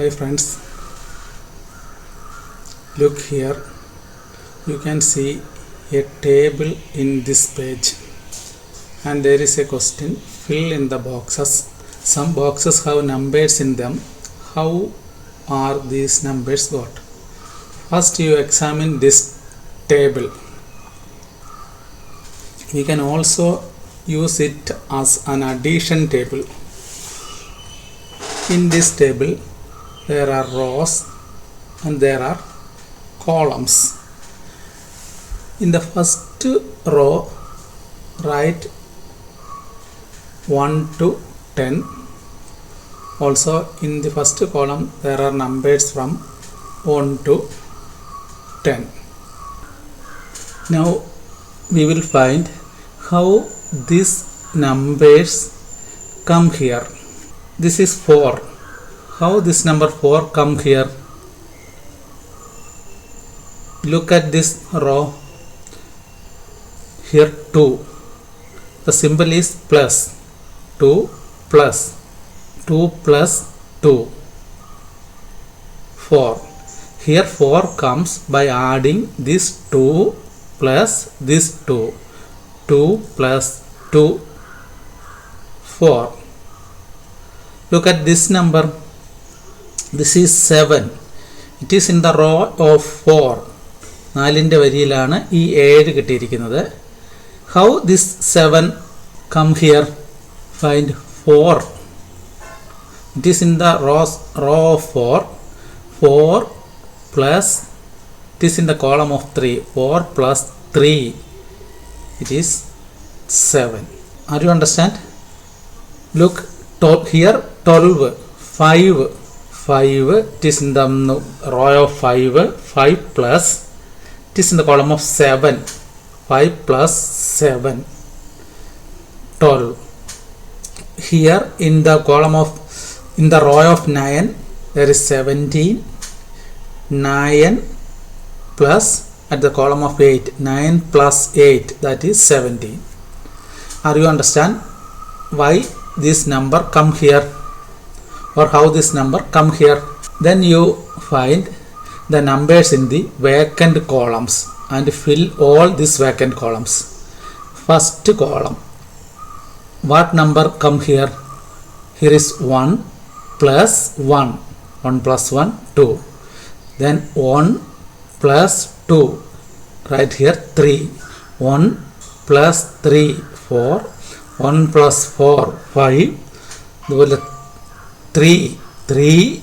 Hi friends, look here. You can see a table in this page and there is a question. Fill in the boxes. Some boxes have numbers in them. How are these numbers got? First you examine this table. We can also use it as an addition table. In this table there are rows and there are columns. In the first row write 1 to 10. Also in the first column there are numbers from 1 to 10. Now we will find how these numbers come here. This is 4. How this number 4 come here? Look at this row. Here 2. The symbol is plus. 2 plus 2 plus 2. 4. Here 4 comes by adding this 2 plus this 2. 2 plus 2. 4. Look at this number. This is 7. It is in the row of 4. 4ന്റെ വരിയിലാണ് ഈ 7 കിട്ടിയിരിക്കുന്നത്. How this 7 come here? Find 4. It is in the row of 4. 4 plus it is in the column of 3. 4 plus 3. It is 7. Are you understand? Look here 12. 5. 5. It is in the row of 5. 5 plus it is in the column of 7. 5 plus 7. 12. Here in the column of in the row of 9 there is 17. 9 plus at the column of 8. 9 plus 8, that is 17. Are you understand why this number come here or how this number come here? Then you find the numbers in the vacant columns and fill all these vacant columns. First column, what number come here? Here is 1 plus 1. 1 plus 1, 2. Then 1 plus 2. Right here 3. 1 plus 3, 4. 1 plus 4, 5. 3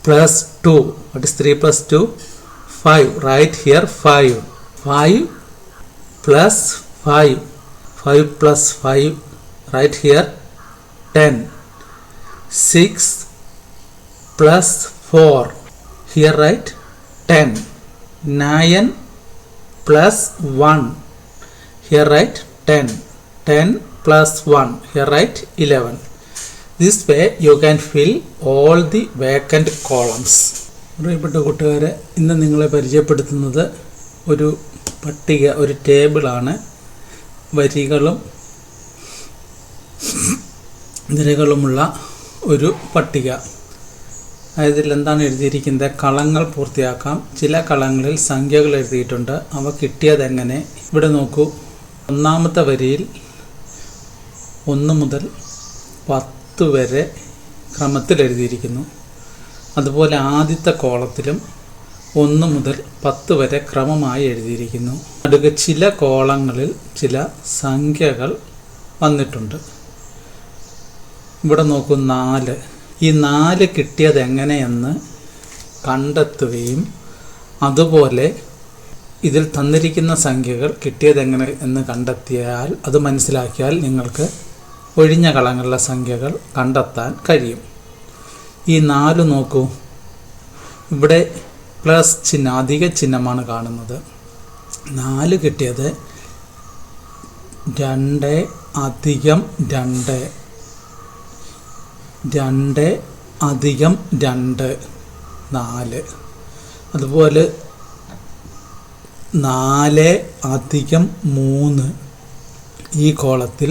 plus 2. What is 3 plus 2? 5. Right here 5. 5 plus 5. 5 plus 5. Right here 10. 6 plus 4. Here write 10. 9 plus 1. Here write 10. 10 plus 1. Here write 11. This way you can fill all the vacant columns. പ്രിയപ്പെട്ട കൂട്ടുകാരെ, ഇന്ന് നിങ്ങളെ പരിചയപ്പെടുത്തുന്നത് ഒരു പട്ടിക, ഒരു ടേബിളാണ്. വരികളും നിരകളുമുള്ള ഒരു പട്ടിക. അതിൽ എന്താണ് എഴുതിയിരിക്കുന്നത്? കളങ്ങൾ പൂർത്തിയാക്കാം. ചില കളങ്ങളിൽ സംഖ്യകൾ എഴുതിയിട്ടുണ്ട്. അവ കിട്ടിയതെങ്ങനെ? ഇവിടെ നോക്കൂ. ഒന്നാമത്തെ വരിയിൽ 1 മുതൽ 10 വരെ ക്രമത്തിൽ എഴുതിയിരിക്കുന്നു. അതുപോലെ ആദ്യത്തെ കോളത്തിലും 1 മുതൽ 10 വരെ ക്രമമായി എഴുതിയിരിക്കുന്നു. അടുത്ത ചില കോളങ്ങളിൽ ചില സംഖ്യകൾ വന്നിട്ടുണ്ട്. ഇവിടെ നോക്കൂ 4. ഈ 4 കിട്ടിയത് എങ്ങനെയെന്ന് കണ്ടെത്തുകയും അതുപോലെ ഇതിൽ തന്നിരിക്കുന്ന സംഖ്യകൾ കിട്ടിയതെങ്ങനെ എന്ന് കണ്ടെത്തിയാൽ, അത് മനസ്സിലാക്കിയാൽ നിങ്ങൾക്ക് ഒഴിഞ്ഞ കളങ്ങളിലെ സംഖ്യകൾ കണ്ടെത്താൻ കഴിയും. ഈ 4 നോക്കൂ. ഇവിടെ പ്ലസ് ചിഹ്നം, അധിക ചിഹ്നമാണ് കാണുന്നത്. 4 കിട്ടിയത് 2 അധികം 2. 2 അധികം 2, 4. അതുപോലെ 4 അധികം 3 ഈ കോളത്തിൽ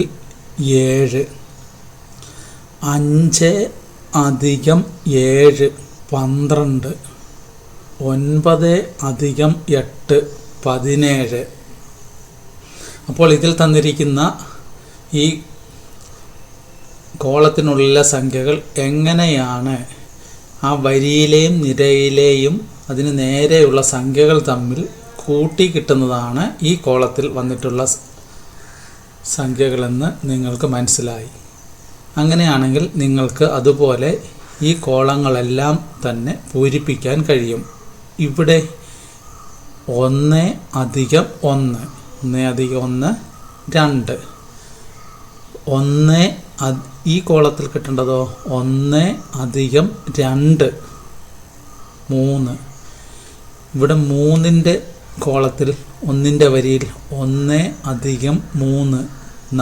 7. 5 അധികം 7 12, 9 അധികം 8 17. അപ്പോൾ ഇതിൽ തന്നിരിക്കുന്ന ഈ കോളത്തിനുള്ളിലെ സംഖ്യകൾ എങ്ങനെയാണ് ആ വരിയിലെയും നിരയിലെയും അതിന് നേരെയുള്ള സംഖ്യകൾ തമ്മിൽ കൂട്ടി കിട്ടുന്നതാണ് ഈ കോളത്തിൽ വന്നിട്ടുള്ള സംഖ്യകളെന്ന് നിങ്ങൾക്ക് മനസ്സിലായി. അങ്ങനെയാണെങ്കിൽ നിങ്ങൾക്ക് അതുപോലെ ഈ കോളങ്ങളെല്ലാം തന്നെ പൂരിപ്പിക്കാൻ കഴിയും. ഇവിടെ 1 അധികം 1, 1 അധികം 1 2. 1 ഈ കോളത്തിൽ കിട്ടേണ്ടതോ 1 അധികം 2 3. ഇവിടെ 3ൻ്റെ കോളത്തിൽ 1ൻ്റെ വരിയിൽ 1 അധികം 3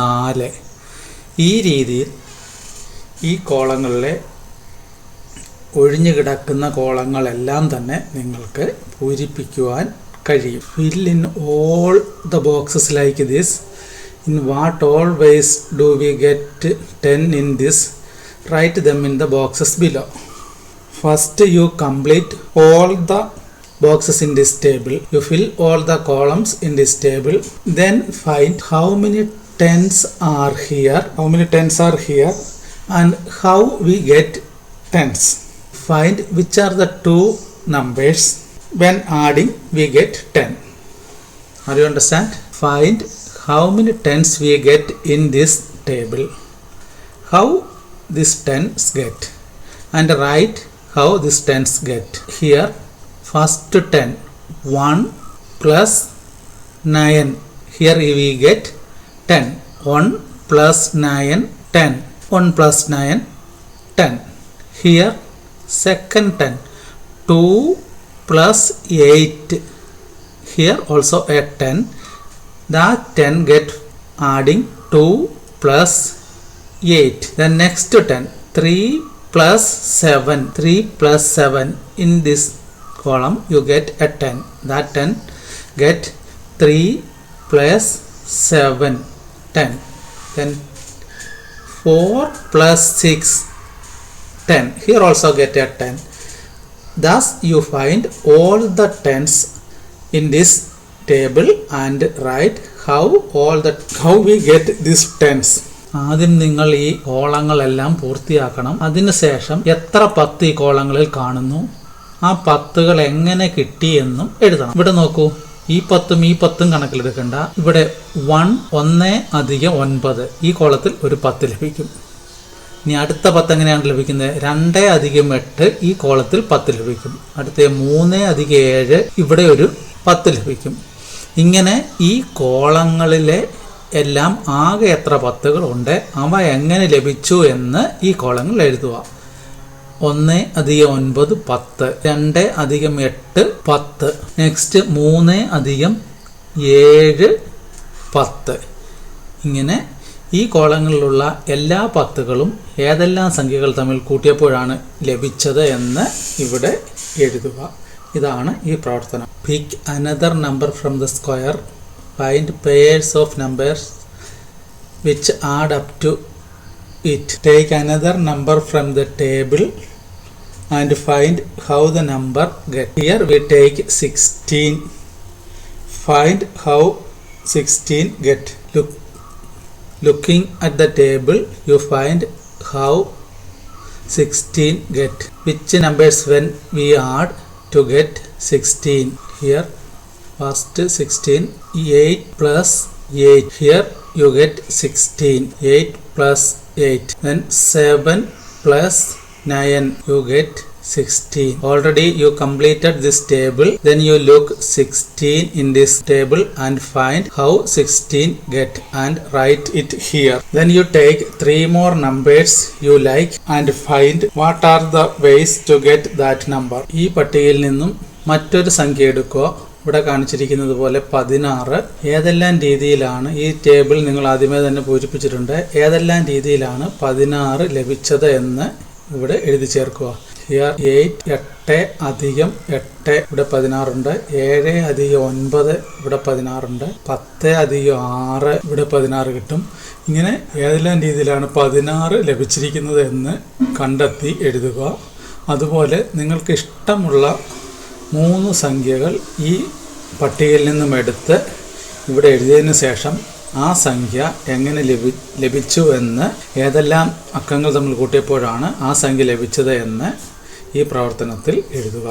4. ഈ രീതിയിൽ ഈ കോളങ്ങളിലെ ഒഴിഞ്ഞു കിടക്കുന്ന കോളങ്ങളെല്ലാം തന്നെ നിങ്ങൾക്ക് പൂരിപ്പിക്കുവാൻ കഴിയും. Fill in all the boxes like this. In what all ways do we get 10 in this? Write them in the boxes below. First you complete all the boxes in this table. You fill all the columns in this table. Then find how many tens are here. And how we get tens. Find which are the two numbers when adding we get 10. Are you understand? Find how many tens we get in this table. How these tens get. And write how these tens get. Here first 10. 1 plus 9. Here we get 10. 1 plus 9 10. 1 plus 9 10. Here second 10. 2 plus 8. Here also a 10. That 10 get adding 2 plus 8. Then next 10. 3 plus 7. 3 plus 7. In this column you get a 10. That 10 get 3 plus 7 10. Then 4 plus 6 10. Here also get a 10. Thus you find all the tens in this table and write how we get these tens. ആദ്യം നിങ്ങൾ ഈ കോളങ്ങളെല്ലാം പൂർത്തിയാക്കണം. അതിനുശേഷം എത്ര 10 ഈ കോളങ്ങളിൽ കാണുന്നു, ആ 10കൾ എങ്ങനെ കിട്ടിയെന്നും എഴുതണം. ഇവിടെ നോക്കൂ, ഈ 10ഉം ഈ 10ഉം കണക്കിലെടുക്കണ്ട. ഇവിടെ 1 അധികം 9 ഈ കോളത്തിൽ ഒരു 10 ലഭിക്കും. ഇനി അടുത്ത 10 എങ്ങനെയാണ് ലഭിക്കുന്നത്? 2 അധികം 8 ഈ കോളത്തിൽ 10 ലഭിക്കും. അടുത്ത 3 അധികം 7 ഇവിടെ ഒരു 10 ലഭിക്കും. ഇങ്ങനെ ഈ കോളങ്ങളിലെ എല്ലാം ആകെ എത്ര 10കൾ ഉണ്ട്, അവ എങ്ങനെ ലഭിച്ചു എന്ന് ഈ കോളങ്ങൾ എഴുതുക. 1 അധികം 9 10. 2 അധികം 8 10. നെക്സ്റ്റ് 3 അധികം 7 10. ഇങ്ങനെ ഈ കോളങ്ങളിലുള്ള എല്ലാ 10കളും ഏതെല്ലാം സംഖ്യകൾ തമ്മിൽ കൂട്ടിയപ്പോഴാണ് ലഭിച്ചത് എന്ന് ഇവിടെ എഴുതുക. ഇതാണ് ഈ പ്രവർത്തനം. Pick another number from the square. Find pairs of numbers which add up to it. Take another number from the table and find how the number get. Here we take 16. Find how 16 get. Looking at the table you find how 16 get. Which numbers when we add to get 16? Here first 16. 8 plus 8. Here you get 16. 8 plus 8. Then 7 plus 9 you get 16. Already you completed this table. Then you look 16 in this table and find how 16 get and write it here. Then you take 3 more numbers you like and find what are the ways to get that number. ഈ പട്ടികയിൽ നിന്നും മറ്റൊരു സംഖ്യ എടുക്കുക. ഇവിടെ കാണിച്ചിരിക്കുന്നത് പോലെ 16. ഏതെല്ലാം രീതിയിലാണ് ഈ ടേബിൾ നിങ്ങൾ ആദ്യമേ തന്നെ പൂരിപ്പിച്ചിട്ടുണ്ട്, ഏതെല്ലാം രീതിയിലാണ് 16 ലഭിച്ചത് എന്ന് ഇവിടെ എഴുതി ചേർക്കുക. Here 8 അധികം 8 ഇവിടെ 16 ഉണ്ട്. 7 അധികം 9 ഇവിടെ 16 ഉണ്ട്. 10 അധികം 6 ഇവിടെ 16 കിട്ടും. ഇങ്ങനെ ഏതെല്ലാം രീതിയിലാണ് 16 ലഭിച്ചിരിക്കുന്നത് എന്ന് കണ്ടെത്തി എഴുതുക. അതുപോലെ നിങ്ങൾക്ക് ഇഷ്ടമുള്ള 3 സംഖ്യകൾ ഈ പട്ടികയിൽ നിന്നും എടുത്ത് ഇവിടെ എഴുതിയതിന് ശേഷം ആ സംഖ്യ എങ്ങനെ ലഭിച്ചു എന്ന്, ഏതെല്ലാം അക്കങ്ങൾ തമ്മിൽ കൂട്ടിയപ്പോഴാണ് ആ സംഖ്യ ലഭിച്ചത് എന്ന് ഈ പ്രവർത്തനത്തിൽ എഴുതുക.